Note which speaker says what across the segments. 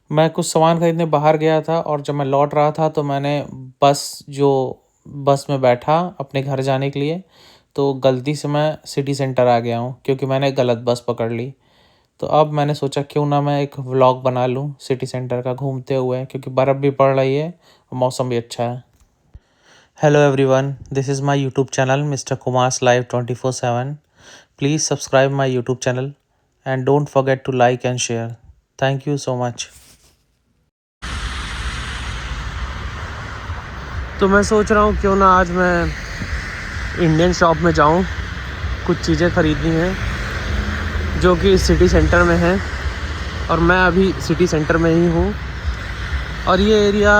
Speaker 1: मैं कुछ सामान खरीदने बाहर गया था और जब मैं लौट रहा था तो मैंने बस में बैठा अपने घर जाने के लिए, तो गलती से मैं सिटी सेंटर आ गया हूँ क्योंकि मैंने गलत बस पकड़ ली। तो अब मैंने सोचा क्यों ना मैं एक व्लॉग बना लूँ सिटी सेंटर का घूमते हुए, क्योंकि बर्फ़ भी पड़ रही है और मौसम भी अच्छा है। Hello everyone, this is my YouTube channel mister Kumar's live 24/7। Please subscribe my YouTube channel and don't forget to like and share. Thank you so much. तो मैं सोच रहा हूँ क्यों ना आज मैं इंडियन शॉप में जाऊँ, कुछ चीज़ें ख़रीदनी हैं जो कि सिटी सेंटर में है और मैं अभी सिटी सेंटर में ही हूँ। और ये एरिया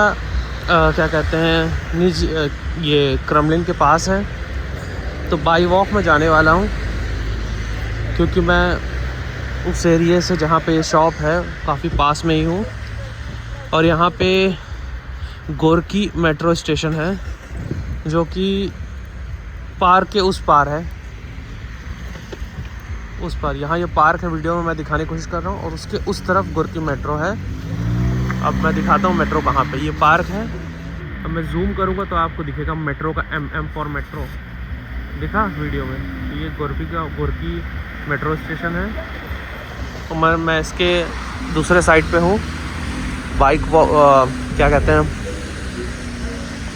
Speaker 1: क्या कहते हैं ये क्रेमलिन के पास है। तो बाई वॉक में जाने वाला हूँ क्योंकि मैं उस एरिए से जहाँ पे ये शॉप है काफ़ी पास में ही हूँ। और यहाँ पे गोरकी मेट्रो स्टेशन है जो कि पार्क के उस पार है, उस पार। यहाँ ये पार्क है, वीडियो में मैं दिखाने की कोशिश कर रहा हूँ, और उसके उस तरफ गोरकी मेट्रो है। अब मैं दिखाता हूँ मेट्रो कहाँ पे। ये पार्क है। अब मैं जूम करूँगा तो आपको दिखेगा मेट्रो का M फॉर मेट्रो दिखा वीडियो में। तो ये गोरकी मेट्रो स्टेशन है। तो मैं इसके दूसरे साइड पे हूँ। क्या कहते हैं,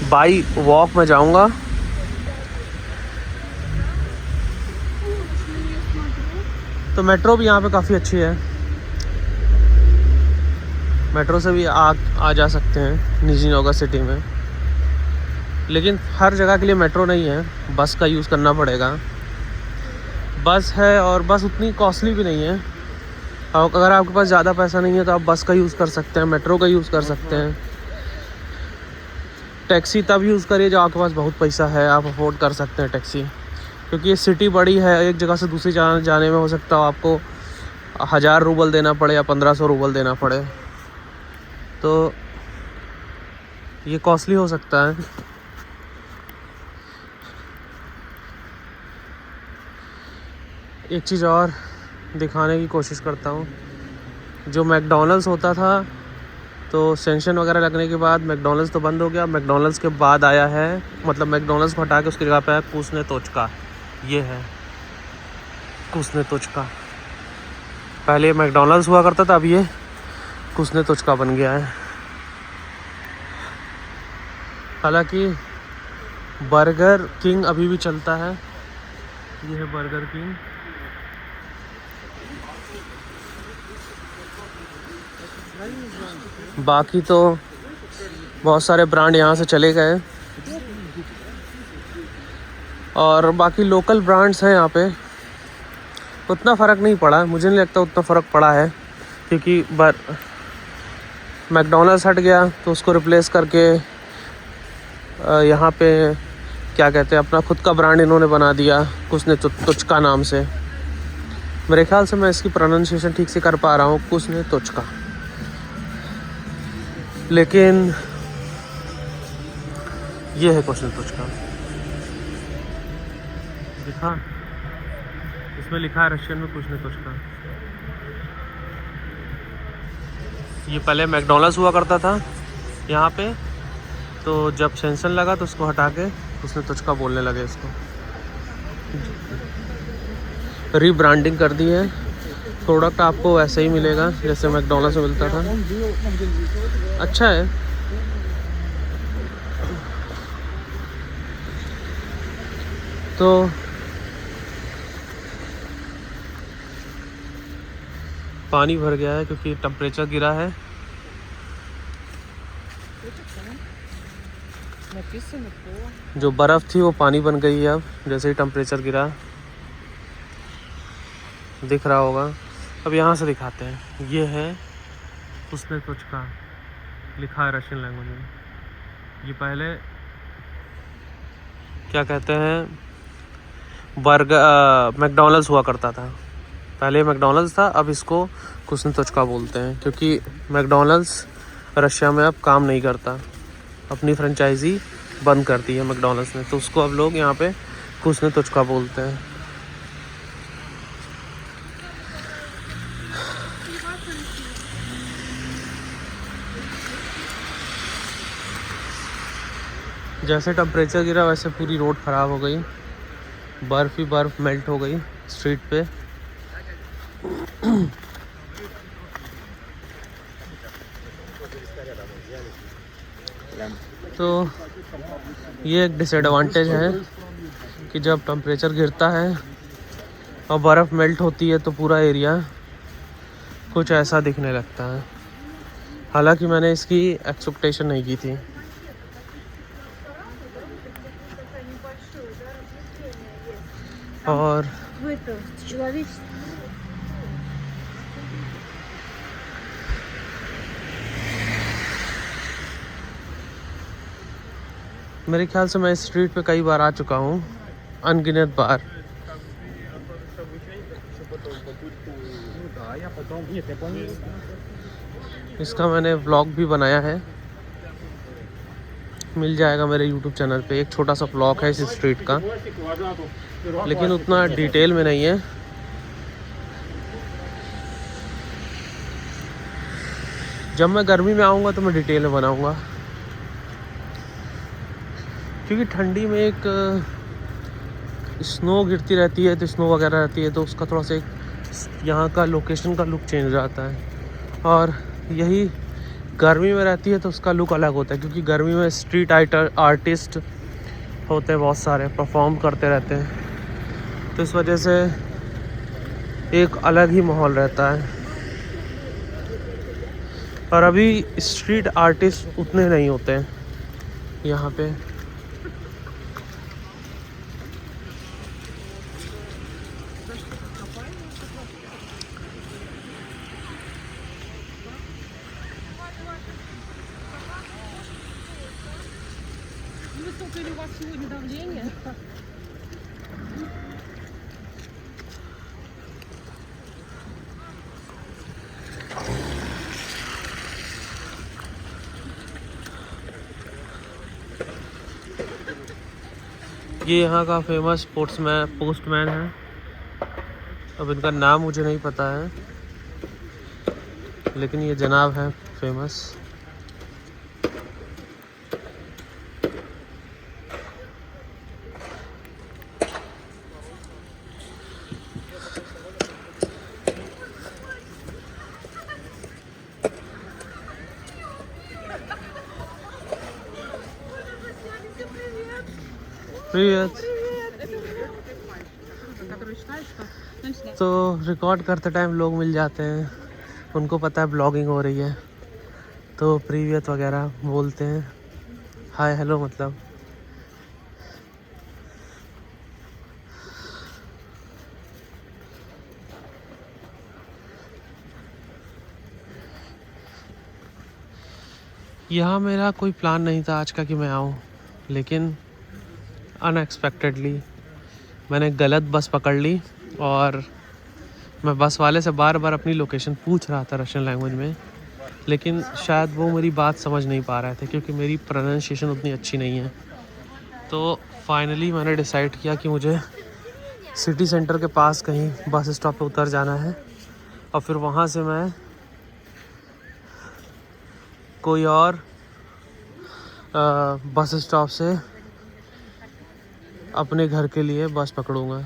Speaker 1: बाई वॉक में जाऊँगा। तो मेट्रो भी यहाँ पे काफ़ी अच्छी है। मेट्रो से भी आ जा सकते हैं निजी नगर सिटी में, लेकिन हर जगह के लिए मेट्रो नहीं है, बस का यूज़ करना पड़ेगा। बस है और बस उतनी कॉस्टली भी नहीं है। और अगर आपके पास ज़्यादा पैसा नहीं है तो आप बस का यूज़ कर सकते हैं, मेट्रो का यूज़ कर सकते हैं। टैक्सी तब यूज़ करिए जब आपके पास बहुत पैसा है, आप अफोर्ड कर सकते हैं टैक्सी, क्योंकि ये सिटी बड़ी है। एक जगह से दूसरी जगह जाने में हो सकता है आपको 1000 रूबल देना पड़े या 1500 रूबल देना पड़े, तो ये कॉस्टली हो सकता है। एक चीज़ और दिखाने की कोशिश करता हूँ। जो मैकडॉनल्ड्स होता था, तो सेंक्शन वगैरह लगने के बाद मैकडॉनल्ड्स तो बंद हो गया। मैकडॉनल्ड्स के बाद आया है, मतलब मैकडॉनल्ड्स को हटा के उसकी जगह पे है कुसने तोचका। ये है कुसने तोचका। पहले मैकडॉनल्ड्स हुआ करता था, अब ये कुसने तोचका बन गया है। हालांकि बर्गर किंग अभी भी चलता है। ये है बर्गर किंग। बाकी तो बहुत सारे ब्रांड यहाँ से चले गए और बाकी लोकल ब्रांड्स हैं यहाँ पे। उतना फ़र्क नहीं पड़ा, मुझे नहीं लगता उतना फ़र्क पड़ा है, क्योंकि मैकडॉनल्ड्स हट गया तो उसको रिप्लेस करके यहाँ पे क्या कहते हैं, अपना खुद का ब्रांड इन्होंने बना दिया कुसने तुचका नाम से। मेरे ख्याल से मैं इसकी प्रोनाउंसिएशन ठीक से कर पा रहा हूँ, कुसने तुचका। लेकिन ये है कुसने तुचका, दिखा, इसमें लिखा है रशियन में कुसने तुचका। ये पहले मैकडॉनल्ड्स हुआ करता था यहाँ पे, तो जब सेंसन लगा तो उसको हटा के उसने तुचका बोलने लगे। इसको रीब्रांडिंग कर दी है। प्रोडक्ट आपको वैसे ही मिलेगा जैसे मैकडॉनल्ड्स में मिलता था। अच्छा है। तो पानी भर गया है क्योंकि टेम्परेचर गिरा है। जो बर्फ़ थी वो पानी बन गई है अब, जैसे ही टेम्परेचर गिरा, दिख रहा होगा। अब यहाँ से दिखाते हैं। ये है उसने तुचका, लिखा है रशियन लैंग्वेज में। ये पहले क्या कहते हैं, मैकडॉनल्ड्स हुआ करता था। पहले मैकडॉनल्ड्स था, अब इसको कुसने तुचका बोलते हैं, क्योंकि मैकडॉनल्ड्स रशिया में अब काम नहीं करता, अपनी फ्रेंचाइजी बंद कर दी है मैकडॉनल्ड्स ने, तो उसको अब लोग यहाँ पे कुसने तुचका बोलते हैं। जैसे टेम्परेचर गिरा वैसे पूरी रोड ख़राब हो गई, बर्फ़ ही बर्फ़ मेल्ट हो गई स्ट्रीट पे। तो ये एक डिसएडवांटेज है कि जब टेम्परेचर गिरता है और बर्फ़ मेल्ट होती है तो पूरा एरिया कुछ ऐसा दिखने लगता है। हालांकि मैंने इसकी एक्सपेक्टेशन नहीं की थी। और मेरे ख्याल से मैं इस स्ट्रीट पे कई बार आ चुका हूँ, अनगिनत बार। इसका मैंने व्लॉग भी बनाया है, मिल जाएगा मेरे यूट्यूब चैनल पे। एक छोटा सा व्लॉग है इस स्ट्रीट का, लेकिन उतना डिटेल में नहीं है। जब मैं गर्मी में आऊँगा तो मैं डिटेल में बनाऊँगा, क्योंकि ठंडी में एक स्नो गिरती रहती है, तो स्नो वगैरह रहती है, तो उसका थोड़ा सा एक यहाँ का लोकेशन का लुक चेंज हो जाता है। और यही गर्मी में रहती है तो उसका लुक अलग होता है, क्योंकि गर्मी में स्ट्रीट आर्टिस्ट होते हैं, बहुत सारे परफॉर्म करते रहते हैं, तो इस वजह से एक अलग ही माहौल रहता है। और अभी स्ट्रीट आर्टिस्ट उतने नहीं होते हैं यहाँ पे।
Speaker 2: Высокое ли у вас сегодня давление?
Speaker 1: ये यहाँ का फेमस पोस्टमैन है। अब इनका नाम मुझे नहीं पता है, लेकिन ये जनाब है फेमस। Привет। तो रिकॉर्ड करते टाइम लोग मिल जाते हैं, उनको पता है ब्लॉगिंग हो रही है, तो प्रीवियत वगैरह बोलते हैं, हाय हेलो मतलब। यहाँ मेरा कोई प्लान नहीं था आज का कि मैं आऊँ, लेकिन अनएक्सपेक्टेडली मैंने गलत बस पकड़ ली। और मैं बस वाले से बार बार अपनी लोकेशन पूछ रहा था रशियन लैंग्वेज में, लेकिन शायद वो मेरी बात समझ नहीं पा रहे थे, क्योंकि मेरी प्रोनाउंसिएशन उतनी अच्छी नहीं है। तो फाइनली मैंने डिसाइड किया कि मुझे सिटी सेंटर के पास कहीं बस स्टॉप पे उतर जाना है, और फिर वहाँ से मैं कोई और बस स्टॉप से अपने घर के लिए बस पकड़ूँगा।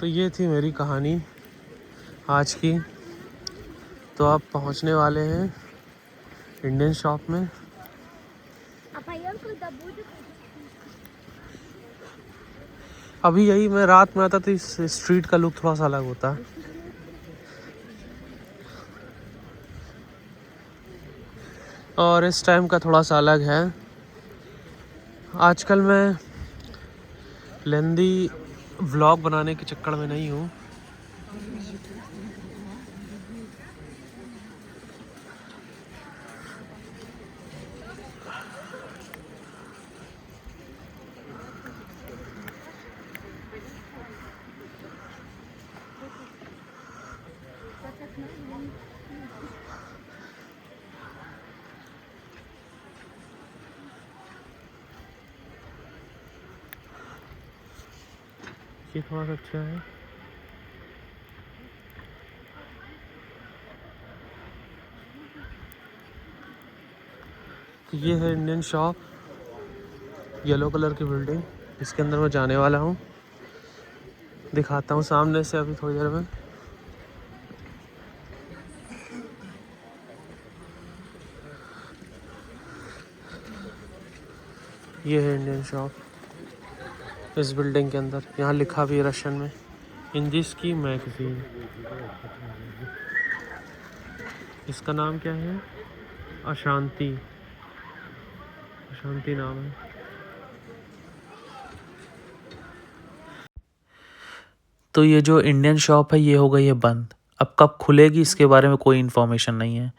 Speaker 1: तो ये थी मेरी कहानी आज की। तो आप पहुंचने वाले हैं इंडियन शॉप में। अभी यही मैं रात में आता तो इस स्ट्रीट का लुक थोड़ा सा अलग होता, और इस टाइम का थोड़ा सा अलग है। आजकल मैं लेंदी व्लॉग बनाने के चक्कर में नहीं हूँ। ये थोड़ा सा अच्छा है। ये है इंडियन शॉप, येलो कलर की बिल्डिंग, इसके अंदर मैं जाने वाला हूँ। दिखाता हूँ सामने से अभी थोड़ी देर में। ये है इंडियन शॉप इस बिल्डिंग के अंदर। यहाँ लिखा भी है रशियन में, इंग्लिश की मैगजीन। इसका नाम क्या है? अशांति, अशांति नाम है।
Speaker 3: तो ये जो इंडियन शॉप है ये हो गई है बंद। अब कब खुलेगी इसके बारे में कोई इन्फॉर्मेशन नहीं है,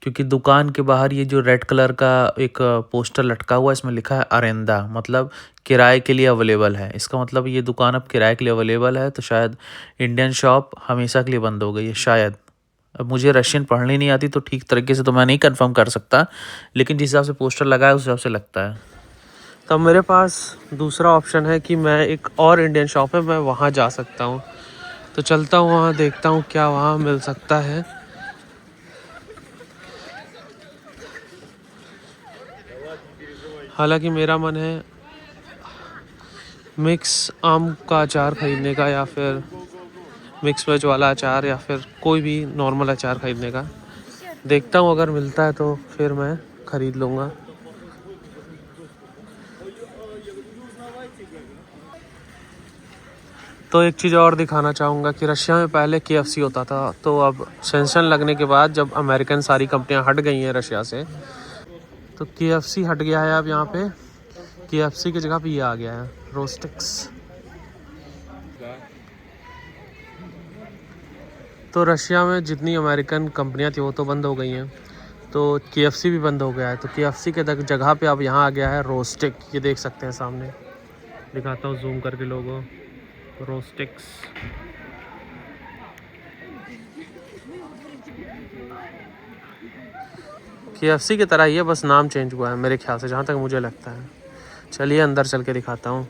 Speaker 3: क्योंकि दुकान के बाहर ये जो रेड कलर का एक पोस्टर लटका हुआ है, इसमें लिखा है अरेंदा, मतलब किराए के लिए अवेलेबल है। इसका मतलब ये दुकान अब किराए के लिए अवेलेबल है, तो शायद इंडियन शॉप हमेशा के लिए बंद हो गई है शायद। अब मुझे रशियन पढ़नी नहीं आती तो ठीक तरीके से तो मैं नहीं कंफर्म कर सकता, लेकिन जिस हिसाब से पोस्टर लगा है उस हिसाब से लगता है।
Speaker 1: तब मेरे पास दूसरा ऑप्शन है कि मैं एक और इंडियन शॉप है, मैं वहाँ जा सकता हूँ। तो चलता हूँ वहाँ, देखता हूँ क्या वहाँ मिल सकता है। हालांकि मेरा मन है मिक्स आम का अचार ख़रीदने का, या फिर मिक्स वेज वाला अचार, या फिर कोई भी नॉर्मल अचार ख़रीदने का। देखता हूँ अगर मिलता है तो फिर मैं ख़रीद लूँगा। तो एक चीज़ और दिखाना चाहूँगा कि रशिया में पहले KFC होता था, तो अब सेंशन लगने के बाद जब अमेरिकन सारी कंपनियां हट गई हैं रशिया से, तो KFC हट गया है। अब यहाँ पे KFC की जगह पे ये आ गया है, रोस्टिक्स। तो रशिया में जितनी अमेरिकन कंपनियां थी वो तो बंद हो गई हैं, तो KFC भी बंद हो गया है। तो KFC के जगह पे अब यहाँ आ गया है रोस्टिक। ये देख सकते हैं सामने, दिखाता हूँ जूम करके लोगों, रोस्टिक्स। KFC की तरह ही है, बस नाम चेंज हुआ है मेरे ख्याल से, जहाँ तक मुझे लगता है। चलिए अंदर चल के दिखाता हूँ।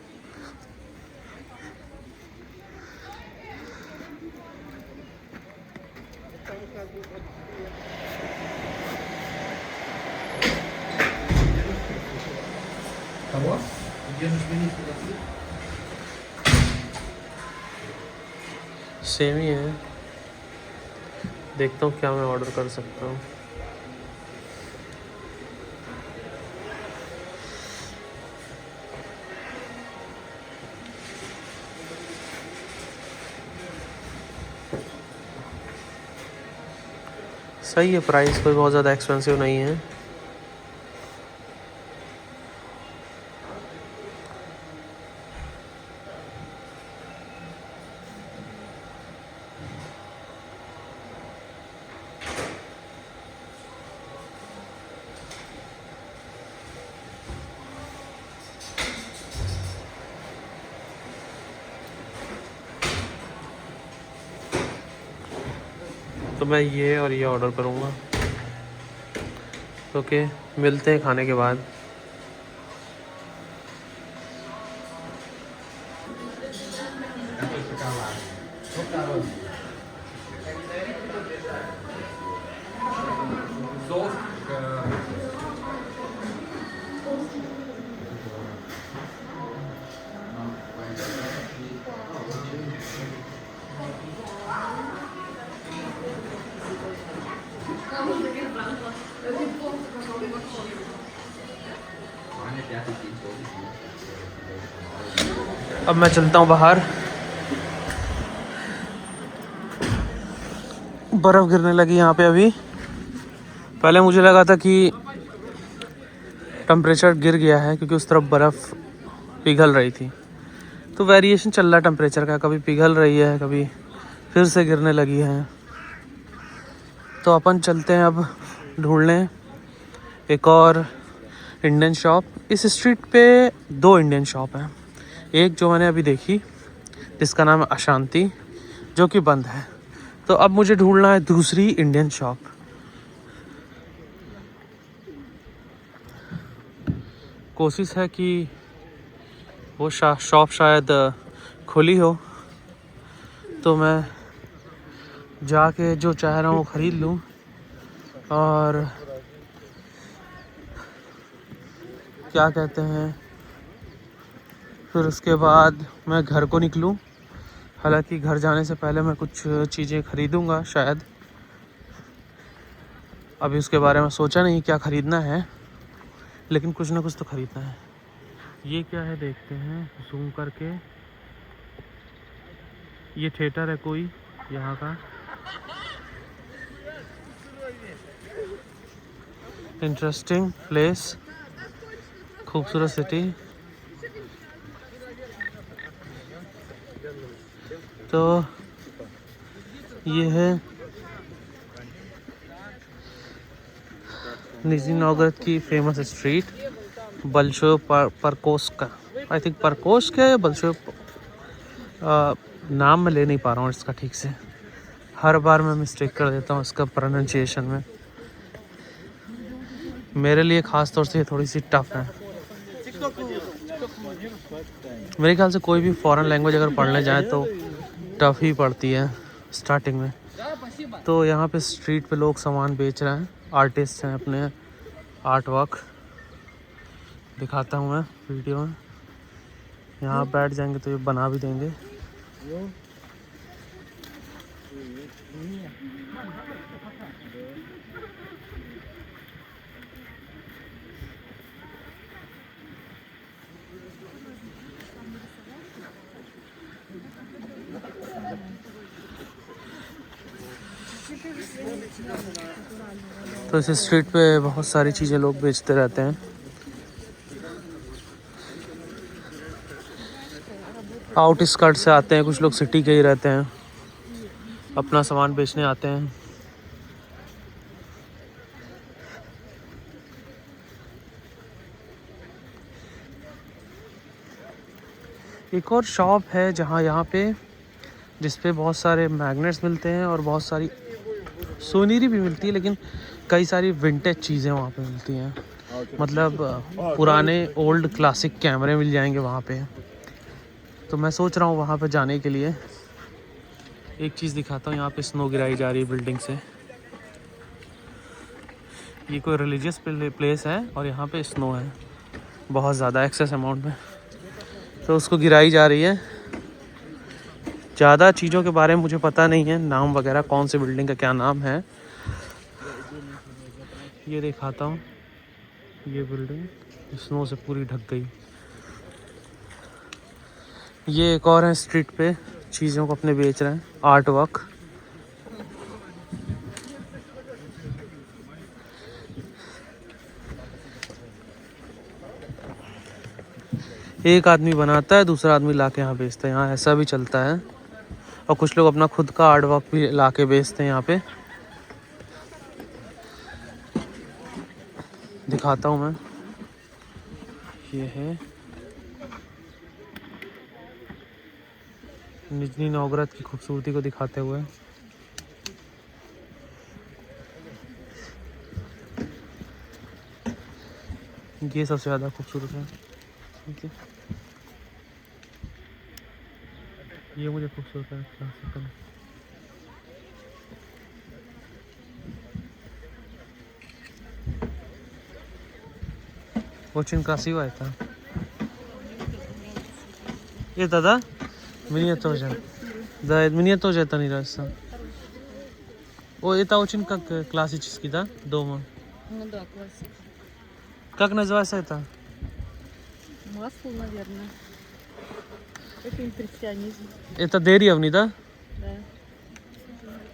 Speaker 1: सेम ही है, देखता हूँ क्या मैं ऑर्डर कर सकता हूँ। सही है, प्राइस कोई बहुत ज़्यादा एक्सपेंसिव नहीं है। तो मैं ये और ये ऑर्डर करूँगा। ओके, मिलते हैं खाने के बाद। अब मैं चलता हूँ बाहर, बर्फ़ गिरने लगी यहाँ पे अभी। पहले मुझे लगा था कि टेम्परेचर गिर गया है क्योंकि उस तरफ बर्फ़ पिघल रही थी। तो वेरिएशन चल रहा है टेम्परेचर का, कभी पिघल रही है, कभी फिर से गिरने लगी है। तो अपन चलते हैं अब ढूंढने एक और इंडियन शॉप। इस स्ट्रीट पे 2 इंडियन शॉप हैं। एक जो मैंने अभी देखी जिसका नाम है अशांति, जो कि बंद है। तो अब मुझे ढूंढना है दूसरी इंडियन शॉप। कोशिश है कि वो शॉप शायद खुली हो तो मैं जाके जो चाह रहा हूँ वो ख़रीद लूँ और क्या कहते हैं फिर उसके बाद मैं घर को निकलूँ। हालांकि घर जाने से पहले मैं कुछ चीज़ें ख़रीदूँगा शायद, अभी उसके बारे में सोचा नहीं क्या ख़रीदना है, लेकिन कुछ ना कुछ तो ख़रीदना है। ये क्या है देखते हैं जूम करके। ये थिएटर है कोई यहाँ का, इंटरेस्टिंग प्लेस, खूबसूरत सिटी। तो ये है निज़नी नोगरत की फेमस स्ट्रीट, बल्शोय परकोस्का। आई थिंक परकोस्का या बल्शोय, नाम मैं ले नहीं पा रहा हूँ इसका ठीक से, हर बार मैं मिस्टेक कर देता हूँ इसका प्रोनाउंसिएशन में। मेरे लिए ख़ास तौर से ये थोड़ी सी टफ है। मेरे ख्याल से कोई भी फॉरेन लैंग्वेज अगर पढ़ने जाए तो टफ ही पड़ती है स्टार्टिंग में। तो यहाँ पे स्ट्रीट पे लोग सामान बेच रहे हैं, आर्टिस्ट हैं, अपने आर्ट वर्क दिखाता हूँ मैं वीडियो में। यहाँ बैठ जाएंगे तो ये बना भी देंगे। तो इस स्ट्रीट पे बहुत सारी चीज़ें लोग बेचते रहते हैं। आउट स्कर्ट से आते हैं कुछ लोग, सिटी के ही रहते हैं, अपना सामान बेचने आते हैं। एक और शॉप है जहाँ यहाँ पे जिस पे बहुत सारे मैग्नेट्स मिलते हैं और बहुत सारी सोनीरी भी मिलती है, लेकिन कई सारी विंटेज चीज़ें वहाँ पे मिलती हैं। मतलब पुराने ओल्ड क्लासिक कैमरे मिल जाएंगे वहाँ पे। तो मैं सोच रहा हूँ वहाँ पे जाने के लिए। एक चीज़ दिखाता हूँ, यहाँ पे स्नो गिराई जा रही है बिल्डिंग से। ये कोई रिलीजियस प्लेस है और यहाँ पे स्नो है बहुत ज़्यादा एक्सेस अमाउंट में, तो उसको गिराई जा रही है। ज़्यादा चीज़ों के बारे में मुझे पता नहीं है, नाम वगैरह, कौन सी बिल्डिंग का क्या नाम है। ये दिखाता हूँ, ये बिल्डिंग स्नो से पूरी ढक गई। ये एक और है स्ट्रीट पे, चीज़ों को अपने बेच रहे हैं, आर्ट वर्क। एक आदमी बनाता है, दूसरा आदमी लाके यहाँ बेचता है। यहाँ ऐसा भी चलता है। और कुछ लोग अपना खुद का आर्ट वर्क भी लाके बेचते हैं यहाँ पे। दिखाता हूँ मैं, ये है निज़नी नोगरत की खूबसूरती को दिखाते हुए। ये सबसे ज़्यादा खूबसूरत है, ठीक है। ये मुझे खूबसूरत है, क्लासिकल। Очень красиво это. Это, да? Мне тоже. Да, мне тоже это не нравится. О, это очень как классический, да? Дома.
Speaker 2: Ну да, классика.
Speaker 1: Как называется это?
Speaker 2: Масло, наверное. Это импрессионизм.
Speaker 1: Это деревни, да?
Speaker 2: Да.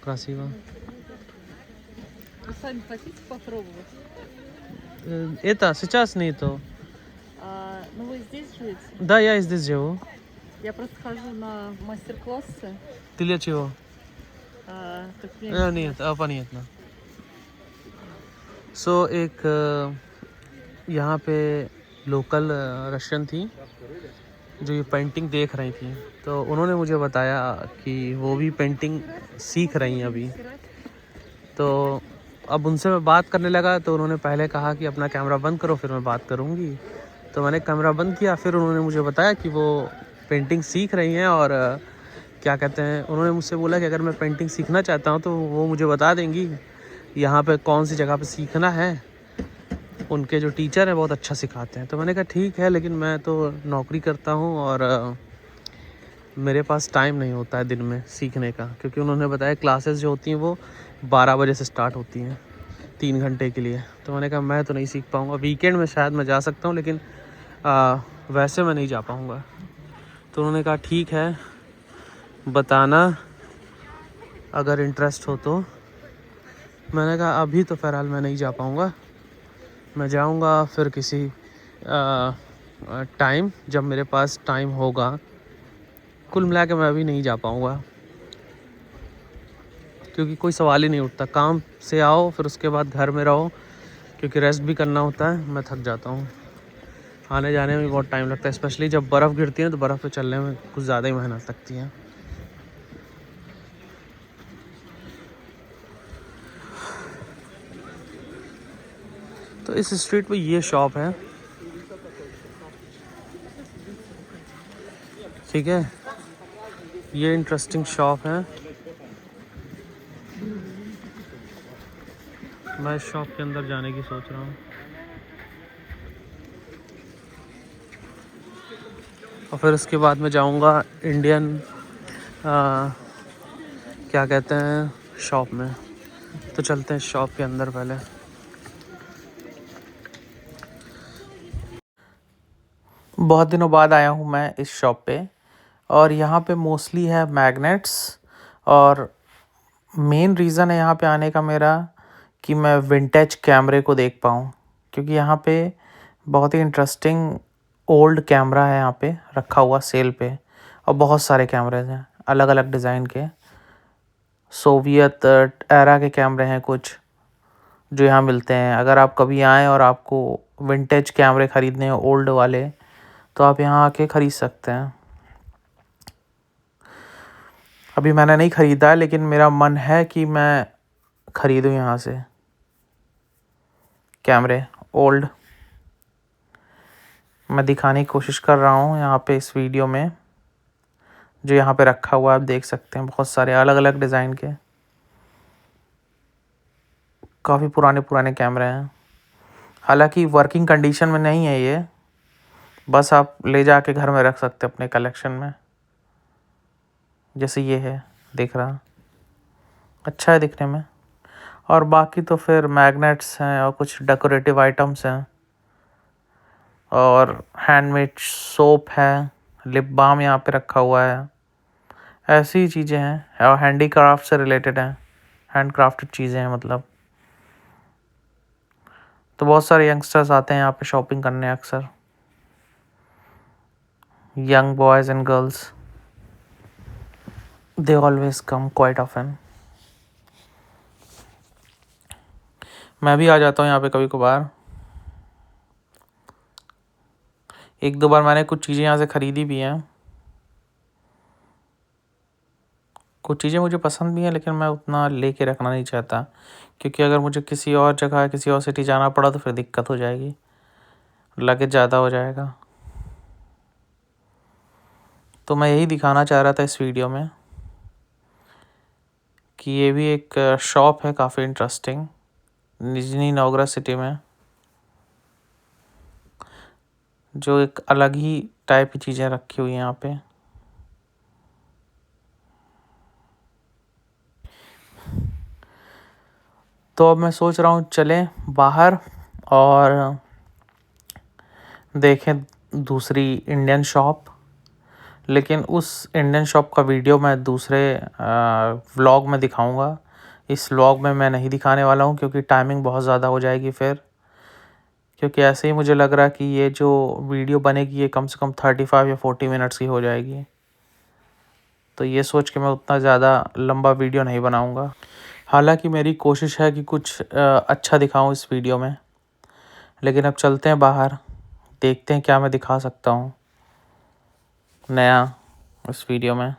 Speaker 1: Красиво.
Speaker 2: Вы сами хотите попробовать?
Speaker 1: Это сейчас нету.
Speaker 2: Ну вы здесь живете?
Speaker 1: Да, я здесь живу.
Speaker 2: Я просто хожу на мастер-классы.
Speaker 1: Ты для чего?
Speaker 2: Так мне
Speaker 1: Нет, понятно. सो एक यहाँ पे लोकल रशियन थी जो ये पेंटिंग देख रही थी, तो उन्होंने मुझे बताया कि वो भी पेंटिंग सीख रही हैं अभी। तो अब उनसे मैं बात करने लगा तो उन्होंने पहले कहा कि अपना कैमरा बंद करो फिर मैं बात करूँगी। तो मैंने कैमरा बंद किया, फिर उन्होंने मुझे बताया कि वो पेंटिंग सीख रही हैं और क्या कहते हैं, उन्होंने मुझसे बोला कि अगर मैं पेंटिंग सीखना चाहता हूँ तो वो मुझे बता देंगी यहाँ पे कौन सी जगह पे सीखना है। उनके जो टीचर हैं बहुत अच्छा सिखाते हैं। तो मैंने कहा ठीक है, लेकिन मैं तो नौकरी करता हूँ और मेरे पास टाइम नहीं होता है दिन में सीखने का, क्योंकि उन्होंने बताया क्लासेस जो होती हैं वो 12 बजे से स्टार्ट होती हैं 3 घंटे के लिए। तो मैंने कहा मैं तो नहीं सीख पाऊँगा। वीकेंड में शायद मैं जा सकता हूँ, लेकिन वैसे मैं नहीं जा पाऊँगा। तो उन्होंने कहा ठीक है, बताना अगर इंटरेस्ट हो तो। मैंने कहा अभी तो फ़िलहाल मैं नहीं जा पाऊँगा, मैं जाऊँगा फिर किसी टाइम, जब मेरे पास टाइम होगा। कुल मिला के मैं अभी नहीं जा पाऊँगा, क्योंकि कोई सवाल ही नहीं उठता। काम से आओ फिर उसके बाद घर में रहो, क्योंकि रेस्ट भी करना होता है। मैं थक जाता हूँ, आने जाने में बहुत टाइम लगता है, स्पेशली जब बर्फ़ गिरती है तो बर्फ़ पे चलने में कुछ ज़्यादा ही मेहनत लगती है। तो इस स्ट्रीट पे ये शॉप है, ठीक है, ये इंटरेस्टिंग शॉप है। मैं इस शॉप के अंदर जाने की सोच रहा हूँ। और फिर उसके बाद मैं जाऊँगा इंडियन क्या कहते हैं शॉप में। तो चलते हैं शॉप के अंदर पहले।
Speaker 3: बहुत दिनों बाद आया हूँ मैं इस शॉप पे, और यहाँ पे मोस्टली है मैग्नेट्स। और मेन रीज़न है यहाँ पे आने का मेरा कि मैं विंटेज कैमरे को देख पाऊँ, क्योंकि यहाँ पे बहुत ही इंटरेस्टिंग ओल्ड कैमरा है यहाँ पे रखा हुआ सेल पे। और बहुत सारे कैमरे हैं अलग अलग डिज़ाइन के, सोवियत एरा के कैमरे हैं कुछ जो यहाँ मिलते हैं। अगर आप कभी आएँ और आपको विंटेज कैमरे ख़रीदने हैं ओल्ड वाले, तो आप यहाँ आके ख़रीद सकते हैं। अभी मैंने नहीं ख़रीदा है, लेकिन मेरा मन है कि मैं ख़रीदूँ यहाँ से कैमरे ओल्ड। मैं दिखाने की कोशिश कर रहा हूँ यहाँ पे इस वीडियो में, जो यहाँ पे रखा हुआ है आप देख सकते हैं। बहुत सारे अलग अलग डिज़ाइन के काफ़ी पुराने पुराने कैमरे हैं। हालांकि वर्किंग कंडीशन में नहीं है ये, बस आप ले जाके घर में रख सकते हैं अपने कलेक्शन में। जैसे ये है, देख रहा, अच्छा है दिखने में। और बाकी तो फिर मैग्नेट्स हैं और कुछ डेकोरेटिव आइटम्स हैं, और हैंडमेड सोप है, लिप बाम यहाँ पे रखा हुआ है। ऐसी ही चीज़ें हैं और हैंडीक्राफ्ट से रिलेटेड हैं, हैंडक्राफ्टेड चीज़ें हैं मतलब। तो बहुत सारे यंगस्टर्स आते हैं यहाँ पे शॉपिंग करने अक्सर, young boys and girls, they always come quite often. मैं भी आ जाता हूँ यहाँ पे कभी कभार। एक दो बार मैंने कुछ चीज़ें यहाँ से ख़रीदी भी हैं। कुछ चीज़ें मुझे पसंद भी हैं, लेकिन मैं उतना लेके रखना नहीं चाहता, क्योंकि अगर मुझे किसी और जगह किसी और सिटी जाना पड़ा तो फिर दिक्कत हो जाएगी, लगेज ज़्यादा हो जाएगा। तो मैं यही दिखाना चाह रहा था इस वीडियो में कि ये भी एक शॉप है काफ़ी इंटरेस्टिंग निजनी नोगरा सिटी में, जो एक अलग ही टाइप की चीज़ें रखी हुई हैं यहाँ पे। तो अब मैं सोच रहा हूँ चलें बाहर और देखें दूसरी इंडियन शॉप। लेकिन उस इंडियन शॉप का वीडियो मैं दूसरे व्लॉग में दिखाऊंगा। इस व्लॉग में मैं नहीं दिखाने वाला हूँ, क्योंकि टाइमिंग बहुत ज़्यादा हो जाएगी फिर। क्योंकि ऐसे ही मुझे लग रहा है कि ये जो वीडियो बनेगी ये कम से कम 35 या 40 मिनट्स की हो जाएगी। तो ये सोच के मैं उतना ज़्यादा लंबा वीडियो नहीं बनाऊँगा। हालांकि मेरी कोशिश है कि कुछ अच्छा दिखाऊँ इस वीडियो में। लेकिन अब चलते हैं बाहर, देखते हैं क्या मैं दिखा सकता हूँ नया इस वीडियो में।